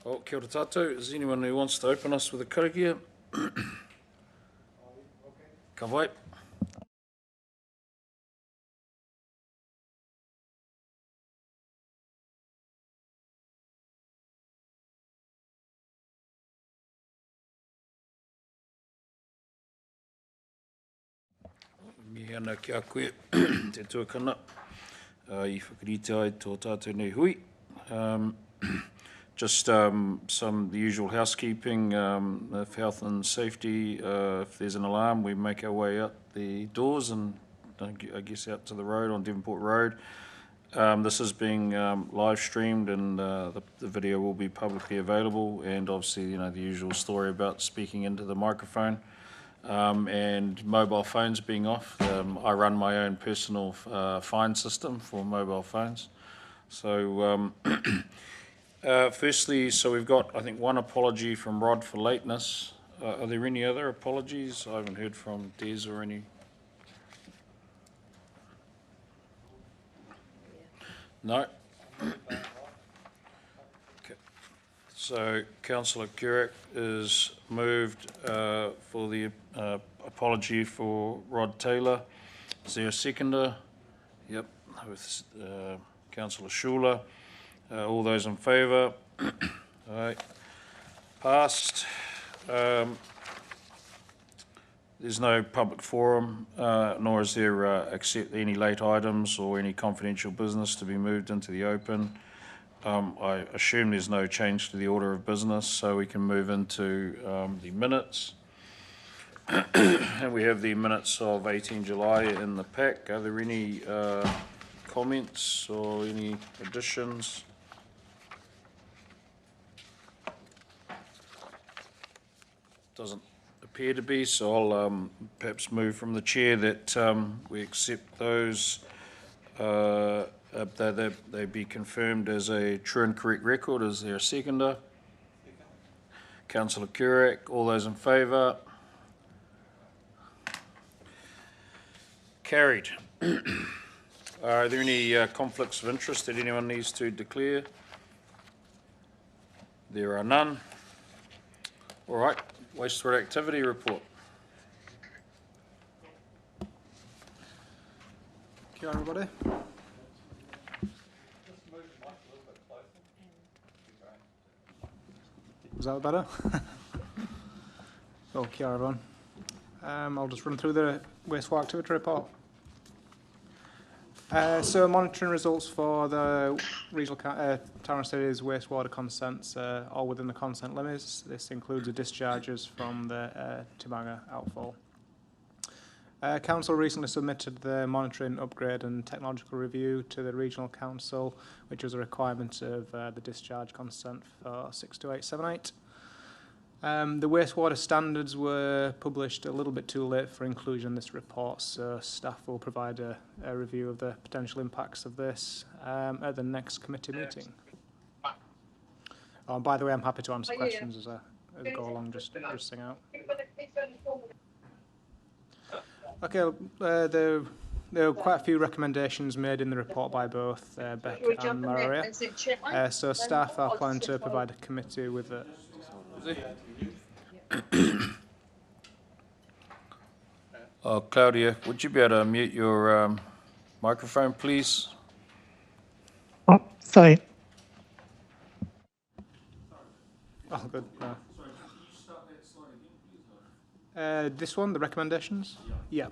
Oh, kia ora tātou. Is there anyone who wants to open us with a karakia? Ka vai. Mi ana ki a koe te tuakana. I whakarite ai tō tātou nei hui. Just some the usual housekeeping, of health and safety. If there's an alarm, we make our way out the doors and I guess out to the road on Devonport Road. This is being live streamed and the video will be publicly available, and obviously, you know, the usual story about speaking into the microphone and mobile phones being off. I run my own personal fine system for mobile phones. So firstly, so we've got, I think, one apology from Rod for lateness. Are there any other apologies? I haven't heard from Des or any. No? Okay. So Councillor Currick is moved for the apology for Rod Taylor. Is there a seconder? Yep, with Councillor Schuler. All those in favour? All right. Passed. There's no public forum, nor is there accept any late items or any confidential business to be moved into the open. I assume there's no change to the order of business, so we can move into the minutes. And we have the minutes of 18 July in the pack. Are there any comments or any additions? Doesn't appear to be, so I'll perhaps move from the chair that we accept those, they be confirmed as a true and correct record. Is there a seconder? Councillor Currick, all those in favour? Carried. Are there any conflicts of interest that anyone needs to declare? There are none. All right. Wastewater activity report. Kia ora, everybody. Was that better? Oh, kia ora, everyone. I'll just run through the wastewater activity report. So monitoring results for the regional Tyrone City's wastewater consents are all within the consent limits. This includes the discharges from the Timanga outfall. Council recently submitted the monitoring upgrade and technological review to the regional council, which was a requirement of the discharge consent for 62878. The wastewater standards were published a little bit too late for inclusion in this report, so staff will provide a review of the potential impacts of this at the next committee meeting. Oh, and by the way, I'm happy to answer questions as I go along, just sing out. Okay, there were quite a few recommendations made in the report by both Becca and Maria. So staff are planning to provide a committee with a... Claudia, would you be able to mute your microphone, please? Oh, sorry. Oh, good. No. This one, the recommendations? Yeah.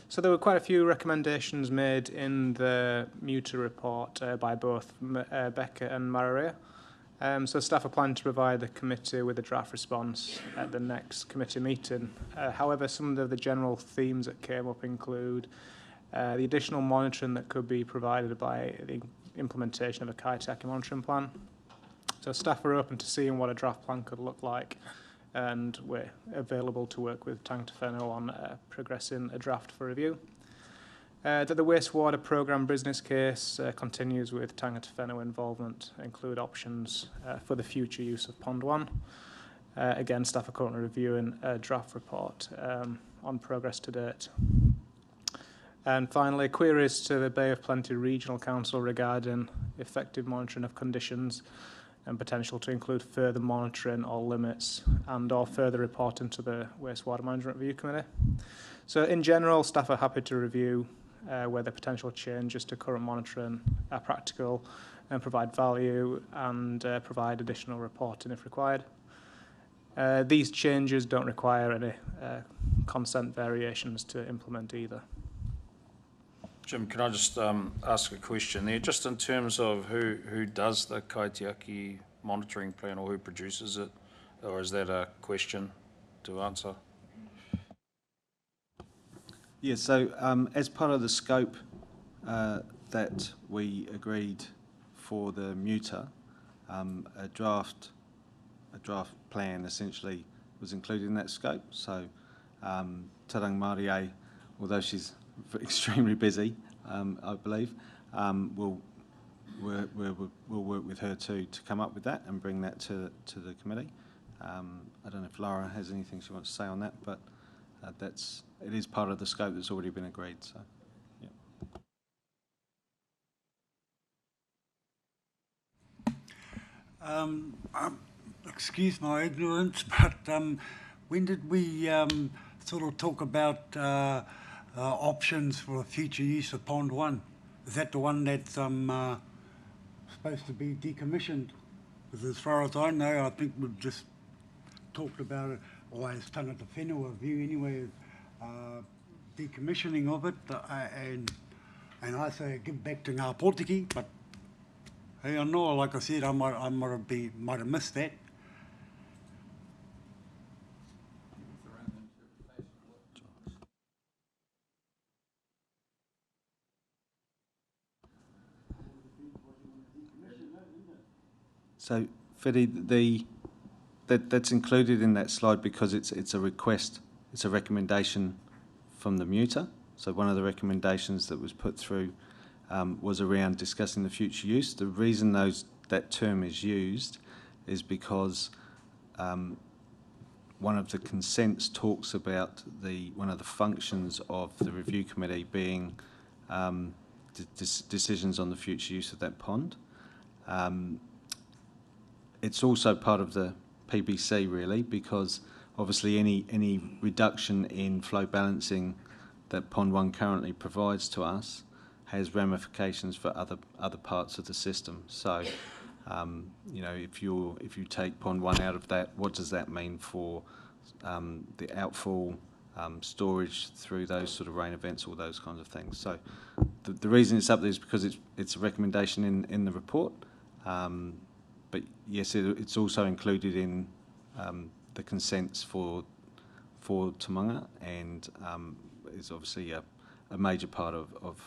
So there were quite a few recommendations made in the MUTA report by both Becca and Maria. So staff are planning to provide the committee with a draft response at the next committee meeting. However, some of the general themes that came up include the additional monitoring that could be provided by the implementation of a kaitaki monitoring plan. So staff are open to seeing what a draft plan could look like, and we're available to work with Tangata Whenua on progressing a draft for review. That the wastewater programme business case continues with Tangata Whenua involvement, include options for the future use of Pond 1. Again, staff are currently reviewing a draft report on progress to date. And finally, queries to the Bay of Plenty Regional Council regarding effective monitoring of conditions and potential to include further monitoring or limits and or further reporting to the Wastewater Management Review Committee. So in general, staff are happy to review whether potential changes to current monitoring are practical and provide value and provide additional reporting if required. These changes don't require any consent variations to implement either. Jim, can I just ask a question there? Just in terms of who does the kaitiaki monitoring plan or who produces it, or is that a question to answer? Yeah, so as part of the scope that we agreed for the muta, a draft plan essentially was included in that scope. So Tarang Marie, although she's extremely busy, I believe, we'll work with her to come up with that and bring that to the committee. I don't know if Laura has anything she wants to say on that, but it is part of the scope that's already been agreed. So, yeah. Excuse my ignorance, but when did we sort of talk about options for future use of Pond 1? Is that the one that's supposed to be decommissioned? Because as far as I know, I think we've just talked about it, or as tangata whenua view anyway, decommissioning of it, and I say give back to Ngā Pōtiki, but hey, I know, like I said, I might have missed that. So, Fidi, that's included in that slide because it's a request, it's a recommendation from the muta. So one of the recommendations that was put through was around discussing the future use. The reason that term is used is because one of the consents talks about one of the functions of the review committee being decisions on the future use of that pond. It's also part of the PBC really, because obviously any reduction in flow balancing that Pond 1 currently provides to us has ramifications for other parts of the system. So, you know, if you take Pond 1 out of that, what does that mean for the outfall, storage through those sort of rain events, all those kinds of things? So, the reason it's up there is because it's a recommendation in the report. But yes, it's also included in the consents for Tamanga, and is obviously a major part of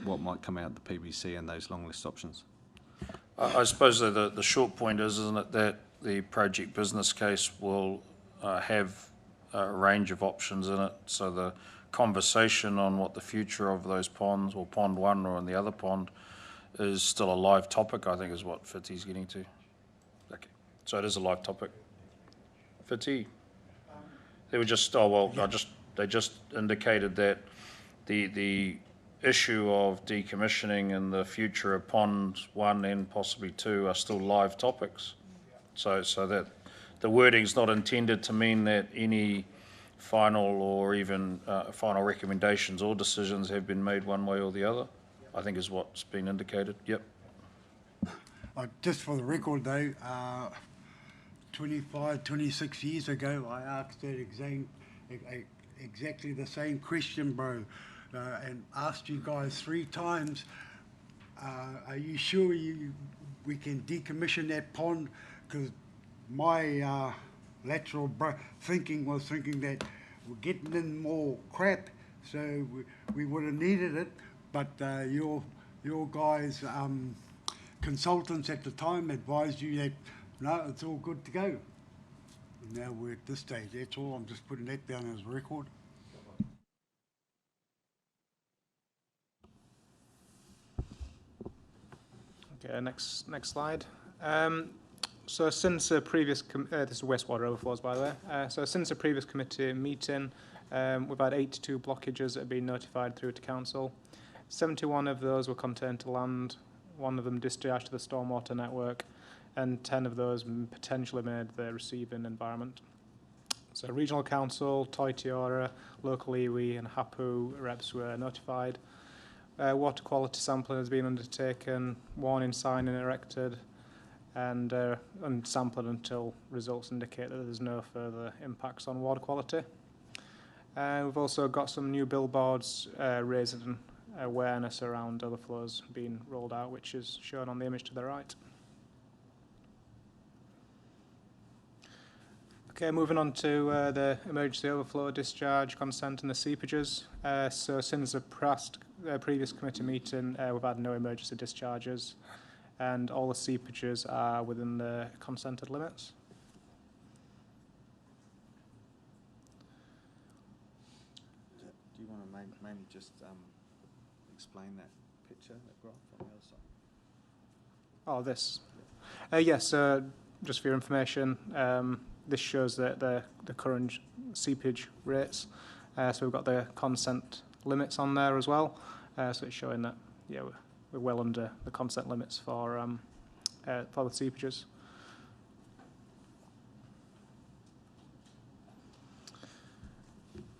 what might come out of the PBC and those long list options. I suppose the short point is, isn't it, that the project business case will have a range of options in it. So the conversation on what the future of those ponds, or Pond 1 or in the other pond, is still a live topic, I think is what Fiti's getting to. Okay, so it is a live topic. Fiti, they were just, they just indicated that the issue of decommissioning and the future of Pond 1 and possibly 2 are still live topics. So that the wording's not intended to mean that any final or even final recommendations or decisions have been made one way or the other, I think is what's been indicated. Yep. Just for the record though, 25, 26 years ago, I asked that exactly the same question, bro, and asked you guys 3 times, are you sure we can decommission that pond? Because my lateral thinking was thinking that we're getting in more crap, so we would have needed it, but your guys, consultants at the time advised you that no, it's all good to go. And now we're at this stage. That's all. I'm just putting that down as a record. Okay, next slide. So since a previous, this is wastewater overflows, by the way. So since a previous committee meeting, we've had 82 blockages that have been notified through to council. 71 of those were contained to land. 1 of them discharged to the stormwater network. and 10 of those potentially made the receiving environment. So Regional Council, Toitiora, local iwi and Hapu reps were notified. Water quality sampling has been undertaken, warning sign erected, and sampling until results indicate that there's no further impacts on water quality. We've also got some new billboards raising awareness around overflows being rolled out, which is shown on the image to the right. Okay, moving on to the emergency overflow discharge consent and the seepages. So since the previous committee meeting, we've had no emergency discharges, and all the seepages are within the consented limits. Do you want to mainly just explain that picture, that graph on the other side? Oh, this? Yes, just for your information, this shows the current seepage rates. So we've got the consent limits on there as well. So it's showing that, yeah, we're well under the consent limits for the seepages.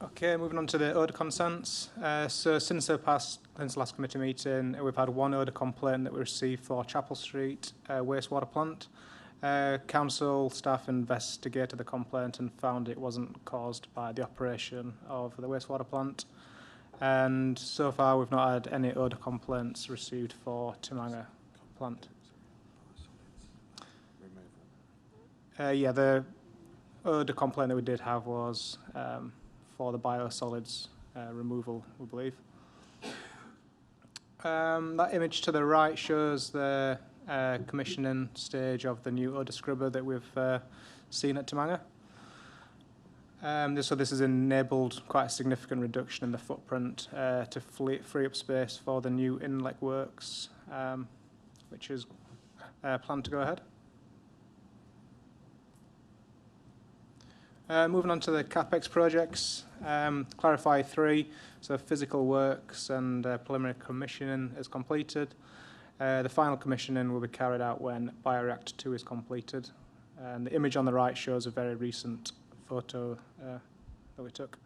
Okay, moving on to the odour consents. So since the last committee meeting, we've had one odour complaint that we received for Chapel Street wastewater plant. Council staff investigated the complaint and found it wasn't caused by the operation of the wastewater plant. And so far we've not had any odour complaints received for Timanga plant. Yeah, the odour complaint that we did have was for the biosolids removal, we believe. That image to the right shows the commissioning stage of the new odour scrubber that we've seen at Timanga. So this has enabled quite a significant reduction in the footprint to free up space for the new inlet works, which is planned to go ahead. Moving on to the CapEx projects, clarify 3, so physical works and preliminary commissioning is completed. The final commissioning will be carried out when Bioreactor 2 is completed. And the image on the right shows a very recent photo that we took.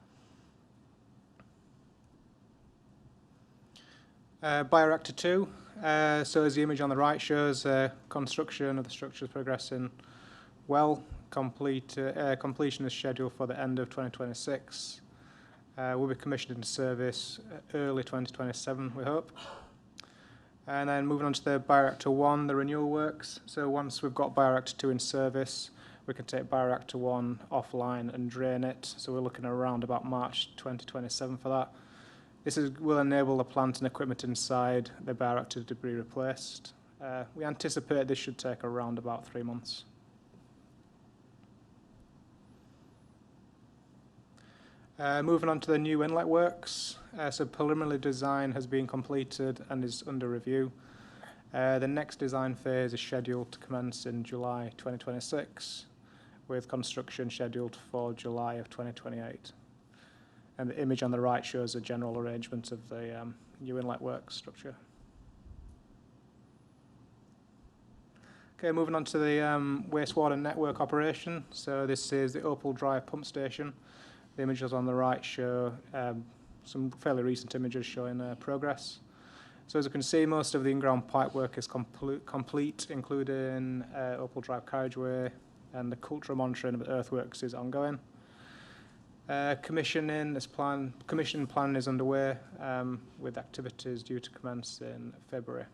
Bioreactor 2, so as the image on the right shows, construction of the structure is progressing well. Completion is scheduled for the end of 2026. Will be commissioned into service early 2027, we hope. And then moving on to the Bioreactor 1, the renewal works. So once we've got Bioreactor 2 in service, we can take Bioreactor 1 offline and drain it. So we're looking around about March 2027 for that. This will enable the plant and equipment inside the bioreactor to be replaced. We anticipate this should take around about 3 months. Moving on to the new inlet works. So preliminary design has been completed and is under review. The next design phase is scheduled to commence in July 2026, with construction scheduled for July of 2028. And the image on the right shows a general arrangement of the new inlet works structure. Okay, moving on to the wastewater network operation. So this is the Opal Drive pump station. The images on the right show some fairly recent images showing progress. So as you can see, most of the in-ground pipe work is complete, including Opal Drive carriageway, and the cultural monitoring of the earthworks is ongoing. Commissioning plan is underway, with activities due to commence in February.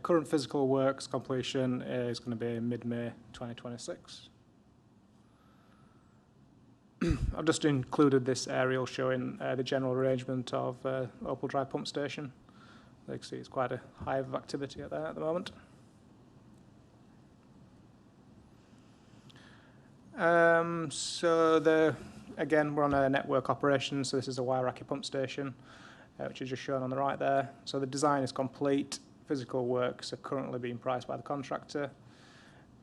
Current physical works completion is going to be mid-May 2026. I've just included this aerial showing the general arrangement of Opal Drive pump station. You can see it's quite a hive of activity there at the moment. Again, we're on a network operation, so this is a Wairaki pump station, which is just shown on the right there. So the design is complete. Physical works are currently being priced by the contractor.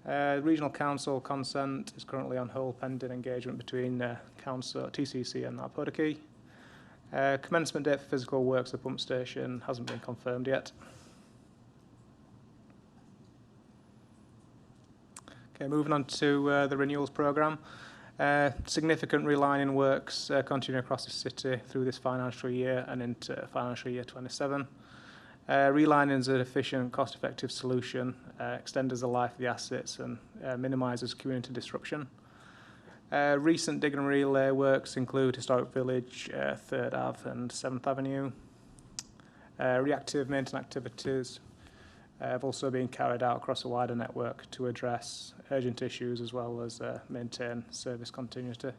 Regional Council consent is currently on hold pending engagement between Council, TCC and Apodaki. Commencement date for physical works at the pump station hasn't been confirmed yet. Okay, moving on to the renewals programme. Significant relining works continue across the city through this financial year and into financial year 27. Relining is an efficient, cost-effective solution, extends the life of the assets and minimises community disruption. Recent digging and relay works include Historic Village, 3rd Ave and 7th Avenue. Reactive maintenance activities have also been carried out across a wider network to address urgent issues as well as maintain service continuity.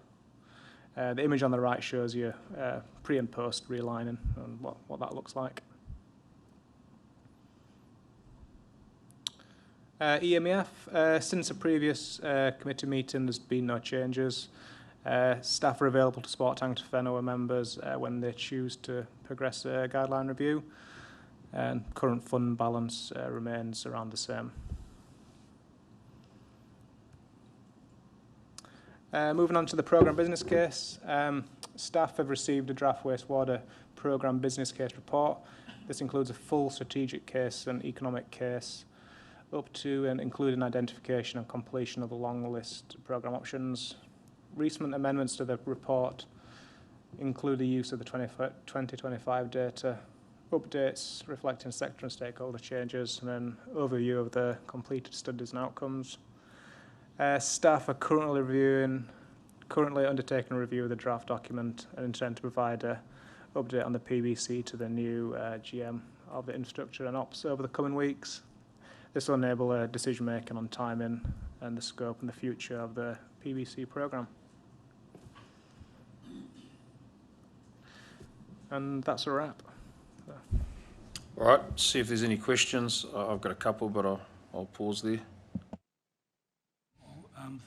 The image on the right shows you pre and post relining and what that looks like. EMEF, since a previous committee meeting, there's been no changes. Staff are available to support Tangta Whenua members when they choose to progress a guideline review, and current fund balance remains around the same. Moving on to the programme business case, staff have received a draft wastewater programme business case report. This includes a full strategic case and economic case, up to and including identification and completion of a long list of programme options. Recent amendments to the report include the use of the 2025 data, updates reflecting sector and stakeholder changes, and an overview of the completed studies and outcomes. Staff are currently undertaking a review of the draft document and intend to provide an update on the PBC to the new GM of the infrastructure and ops over the coming weeks. This will enable a decision making on timing and the scope and the future of the PBC programme. And that's a wrap. All right, see if there's any questions. I've got a couple, but I'll pause there.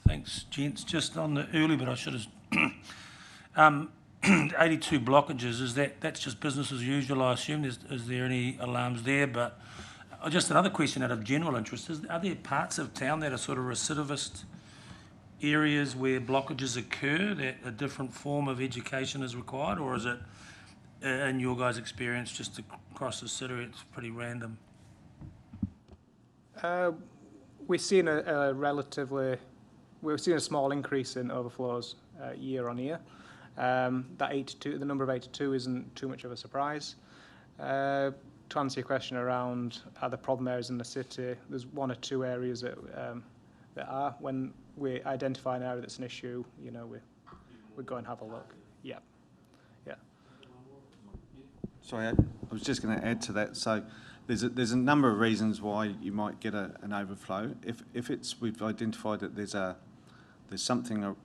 Thanks, gents. Just on the early bit, I should have 82 blockages. That's just business as usual, I assume? Is there any alarms there? But just another question out of general interest is: are there parts of town that are sort of recidivist areas where blockages occur that a different form of education is required, or is it, in your guys' experience, just across the city, it's pretty random? We've seen we've seen a small increase in overflows year on year. That 82, the number of 82 isn't too much of a surprise. To answer your question around other problem areas in the city, there's one or two areas that are. When we identify an area that's an issue, we go and have a look. Yeah. Sorry, I was just going to add to that. So there's a number of reasons why you might get an overflow. If we've identified that there's something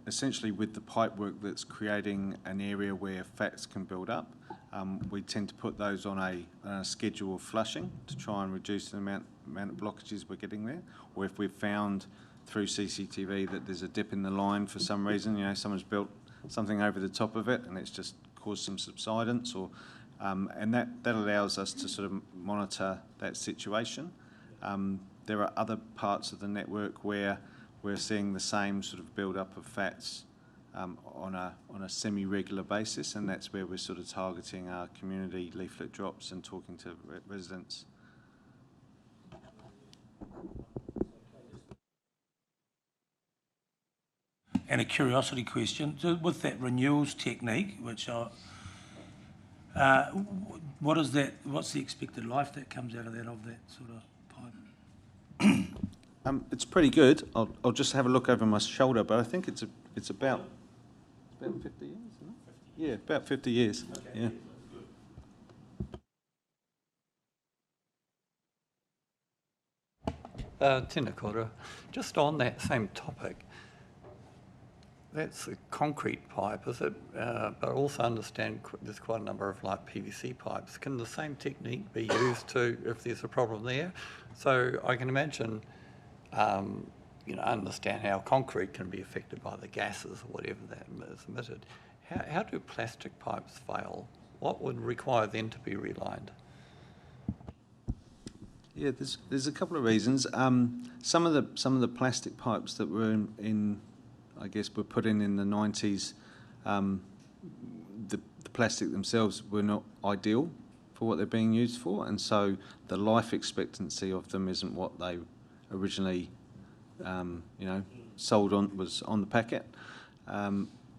essentially with the pipework that's creating an area where fats can build up. We tend to put those on a schedule of flushing to try and reduce the amount of blockages we're getting there. Or if we've found through CCTV that there's a dip in the line for some reason, someone's built something over the top of it and it's just caused some subsidence, and that allows us to sort of monitor that situation. There are other parts of the network where we're seeing the same sort of build-up of fats on a semi-regular basis, and that's where we're sort of targeting our community leaflet drops and talking to residents. And a curiosity question, so with that renewals technique, which what's the expected life that comes out of that sort of pipe? It's pretty good. I'll just have a look over my shoulder, but I think it's about 50 years, isn't it? Yeah, about 50 years. Okay. Yeah. Tēnā koutou. Just on that same topic, that's a concrete pipe, is it? But I also understand there's quite a number of PVC pipes. Can the same technique be used if there's a problem there? So I can imagine, understand how concrete can be affected by the gases or whatever that is emitted. How do plastic pipes fail? What would require them to be relined? Yeah, there's a couple of reasons. Some of the plastic pipes that were were put in the 90s. The plastic themselves were not ideal for what they're being used for, and so the life expectancy of them isn't what they originally was on the packet.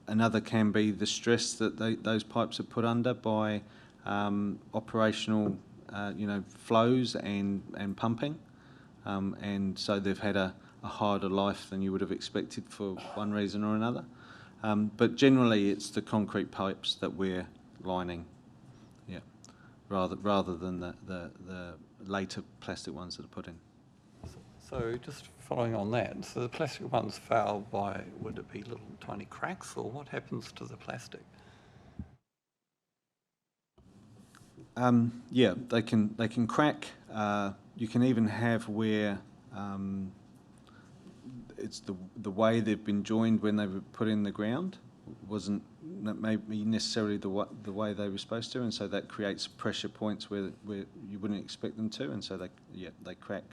Another can be the stress that those pipes are put under by operational, flows and pumping, and so they've had a harder life than you would have expected for one reason or another. But generally, it's the concrete pipes that we're lining, rather than the later plastic ones that are put in. So just following on that, so the plastic ones fail by, would it be little tiny cracks, or what happens to the plastic? They can crack. You can even have where it's the way they've been joined when they were put in the ground wasn't maybe necessarily the way they were supposed to, and so that creates pressure points where you wouldn't expect them to, and so they crack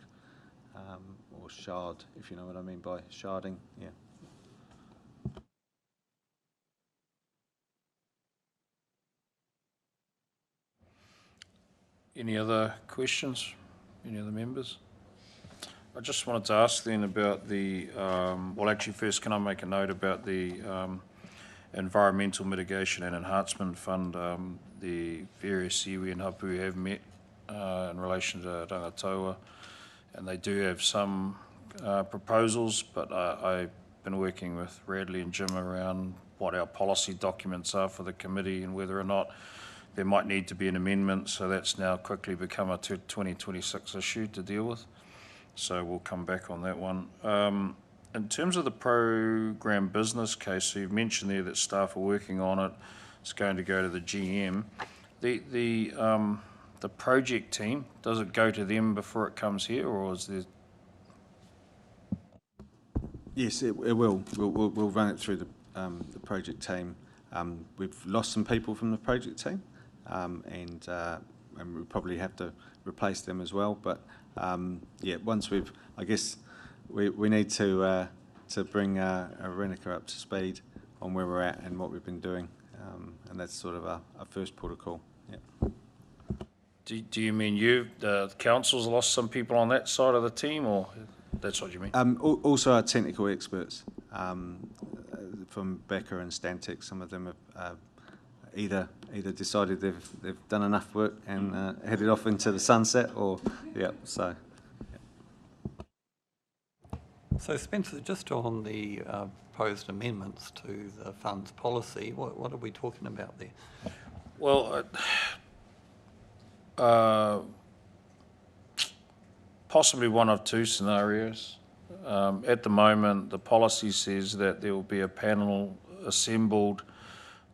or shard, if you know what I mean by sharding. Yeah. Any other questions? Any other members? I just wanted to ask then about the, well, actually first, can I make a note about the Environmental Mitigation and Enhancement Fund? The various iwi and hapu have met in relation to Rangatoa, and they do have some proposals, but I've been working with Radley and Jim around what our policy documents are for the committee and whether or not there might need to be an amendment, so that's now quickly become a 2026 issue to deal with. So we'll come back on that one. In terms of the program business case, so you've mentioned there that staff are working on it. It's going to go to the GM. The project team, does it go to them before it comes here, or is there? Yes, it will. We'll run it through the project team. We've lost some people from the project team, and we probably have to replace them as well. But once I guess we need to bring Renica up to speed on where we're at and what we've been doing, and that's sort of our first protocol. Yeah. Do you mean the council's lost some people on that side of the team, or that's what you mean? Also our technical experts from Becker and Stantec. Some of them have either decided they've done enough work and headed off into the sunset, or so. So Spencer, just on the proposed amendments to the fund's policy, what are we talking about there? Well, possibly one of two scenarios. At the moment, the policy says that there will be a panel assembled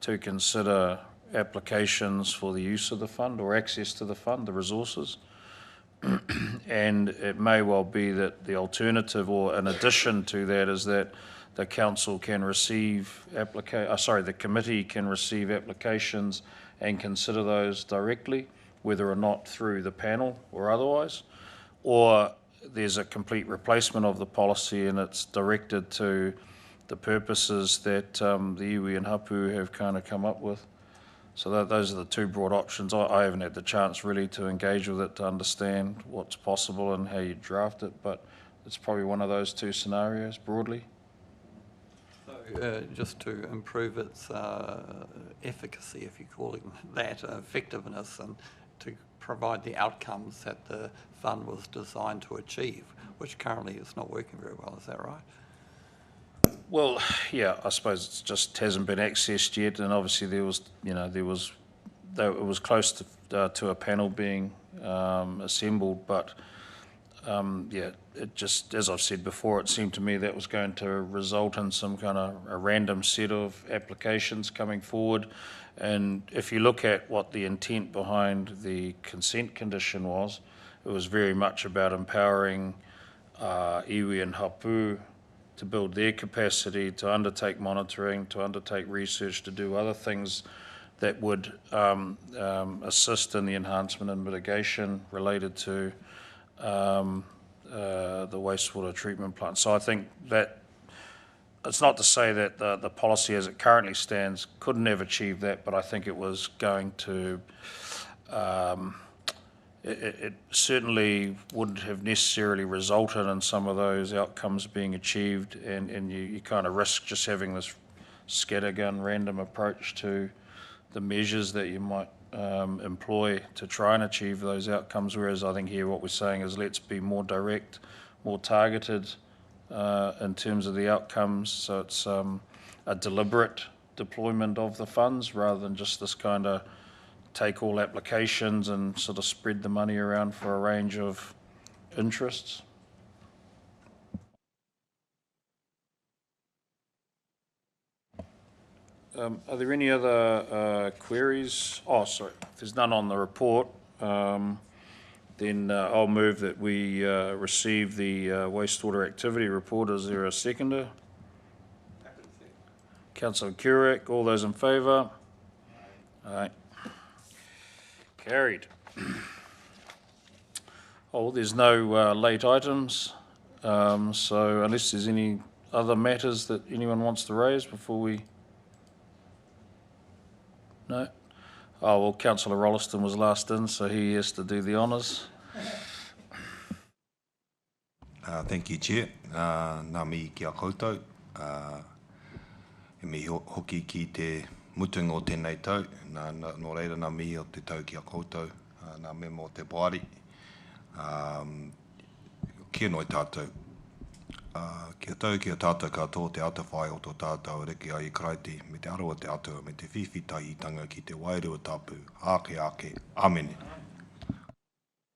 to consider applications for the use of the fund or access to the fund, the resources. And it may well be that the alternative, or in addition to that, is that the council can receive the committee can receive applications and consider those directly, whether or not through the panel or otherwise, or there's a complete replacement of the policy and it's directed to the purposes that the iwi and hapu have kind of come up with. So those are the two broad options. I haven't had the chance really to engage with it to understand what's possible and how you draft it, but it's probably one of those two scenarios broadly. So just to improve its efficacy, if you call it that, effectiveness, and to provide the outcomes that the fund was designed to achieve, which currently is not working very well. Is that right? Well, yeah, I suppose it just hasn't been accessed yet, and obviously it was close to a panel being assembled, but it just, as I've said before, it seemed to me that was going to result in some kind of a random set of applications coming forward. And if you look at what the intent behind the consent condition was, it was very much about empowering iwi and hapu to build their capacity, to undertake monitoring, to undertake research, to do other things that would assist in the enhancement and mitigation related to the wastewater treatment plant. So I think that it's not to say that the policy as it currently stands couldn't have achieved that, but I think it was going to it certainly wouldn't have necessarily resulted in some of those outcomes being achieved, and you kind of risk just having this scattergun random approach to the measures that you might employ to try and achieve those outcomes, whereas I think here what we're saying is let's be more direct, more targeted in terms of the outcomes, so it's a deliberate deployment of the funds rather than just this kind of take all applications and sort of spread the money around for a range of interests. Are there any other queries? Oh, sorry, if there's none on the report, then I'll move that we receive the wastewater activity report. Is there a seconder? Councillor Currick, all those in favour? Aye. Carried. Oh, there's no late items, so unless there's any other matters that anyone wants to raise before we... No? Oh, well, Councillor Rolliston was last in, so he has to do the honours. Thank you, Chair. Nā mihi kia koutou. E mihi hoki ki te mutunga o tēnei tau. Nō reira nā mihi o te tau kia koutou. Nā mema o te wāri. Kia noi tātou. Kia tau kia tātou katoa te atawhai o tō tātou reki ai kraiti me te aroa te atua me te whiwhitahitanga ki te wairua tapu. Ake ake. Amene.